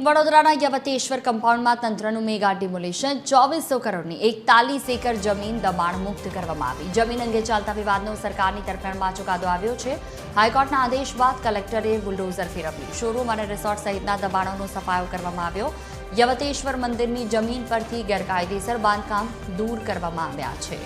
વડોદરાના યવતેશ્વર કમ્પાઉન્ડમાં તંત્રનું mega demolition 2400 કરોડની 41 acre જમીન દબાણ મુક્ત કરવામાં આવી। જમીન અંગે ચાલતા વિવાદનો સરકારની તરફેણમાં ચુકાદો આવ્યો છે। હાઈકોર્ટના આદેશ બાદ કલેક્ટરે બુલડોઝર ફેરવ્યું। શોરૂમ અને રિસોર્ટ સહિતના દબાણોનો સફાયો કરવામાં આવ્યો। યવતેશ્વર મંદિરની જમીન પરથી ગેરકાયદેસર બાંધકામ દૂર કરવામાં આવ્યા છે।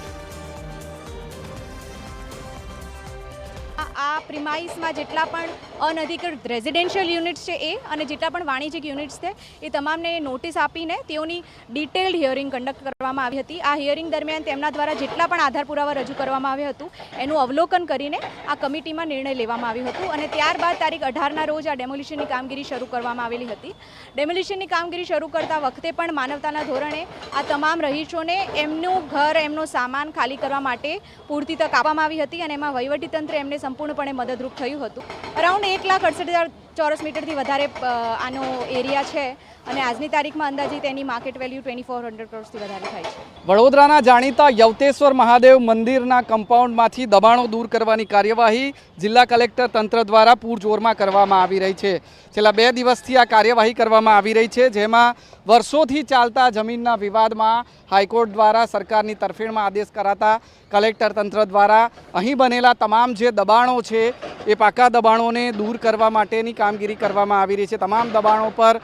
આ પ્રિમાઇસમાં જેટલા પણ અનધિકૃત રેઝિડેન્શિયલ યુનિટ્સ છે એ અને જેટલા પણ વાણિજ્યિક યુનિટ્સ છે એ તમામને નોટિસ આપીને તેઓની ડિટેલ્ડ હિયરિંગ કન્ડક્ટ કરવામાં આવી હતી। આ હિયરિંગ દરમિયાન તેમના દ્વારા જેટલા પણ આધાર પુરાવા રજૂ કરવામાં આવ્યું હતું એનું અવલોકન કરીને આ કમિટીમાં નિર્ણય લેવામાં આવ્યું હતું અને ત્યારબાદ તારીખ 18ના રોજ આ ડેમોલિશનની કામગીરી શરૂ કરવામાં આવેલી હતી। ડેમોલિશનની કામગીરી શરૂ કરતા વખતે પણ માનવતાના ધોરણે આ તમામ રહીશોને એમનું ઘર એમનો સામાન ખાલી કરવા માટે પૂરતી તક આપવામાં આવી હતી અને એમાં વહીવટીતંત્ર એમને સંપૂર્ણપણે મદદરૂપ થયું હતું। અરાઉન્ડ 1,68,000 ચોરસ મીટરથી વધારે આનો એરિયા છે અને આજની તારીખમાં અંદાજિત એની માર્કેટ વેલ્યુ 2400 કરોડથી વધારે થાય છે। વડોદરાના જાણીતા યવતેશ્વર મહાદેવ મંદિરના કમ્પાઉન્ડમાંથી દબાણો દૂર કરવાની કાર્યવાહી જિલ્લા કલેક્ટર તંત્ર દ્વારા પૂરજોરમાં કરવામાં આવી રહી છે। છેલ્લા 2 દિવસથી આ કાર્યવાહી કરવામાં આવી રહી છે, જેમાં વર્ષોથી ચાલતા જમીનના વિવાદમાં હાઈકોર્ટ દ્વારા સરકારની તરફેણમાં આદેશ કરાતા કલેક્ટર તંત્ર દ્વારા અહીં બનેલા તમામ જે દબાણો છે એ પાકા દબાણોને દૂર કરવા માટેની કામગીરી કરવામાં આવી રહી છે। તમામ દબાણો પર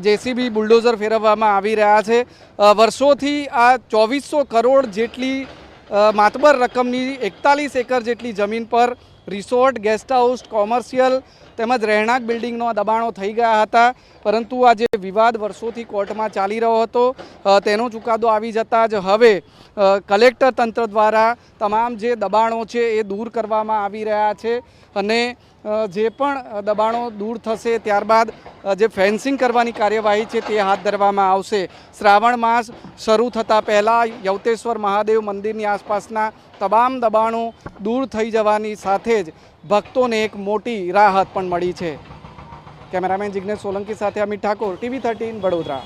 જેસીબી બુલડોઝર ફેરવવામાં આવી રહ્યા છે। વર્ષોથી આ 2400 કરોડ જેટલી માતબર રકમની 41 એકર જેટલી જમીન પર રિસોર્ટ, ગેસ્ટ હાઉસ, કોમર્શિયલ તેમજ રહેણાંક બિલ્ડિંગનો દબાણો થઈ ગયા હતા, પરંતુ આ જે વિવાદ વર્ષોથી કોર્ટમાં ચાલી રહ્યો હતો તેનો ચુકાદો આવી જતાં જ હવે કલેક્ટર તંત્ર દ્વારા તમામ જે દબાણો છે એ દૂર કરવામાં આવી રહ્યા છે અને જે પણ દબાણો દૂર થશે ત્યારબાદ જે ફેન્સિંગ કરવાની કાર્યવાહી છે તે હાથ ધરવામાં આવશે। શ્રાવણ માસ શરૂ થતાં પહેલાં યવતેશ્વર મહાદેવ મંદિરની આસપાસના તમામ દબાણો દૂર થઈ જવાની સાથે જ ભક્તોને એક મોટી રાહત પણ મળી છે। કેમેરામેન જિગ્નેશ સોલંકી સાથે અમિત ઠાકોર, TV13 વડોદરા।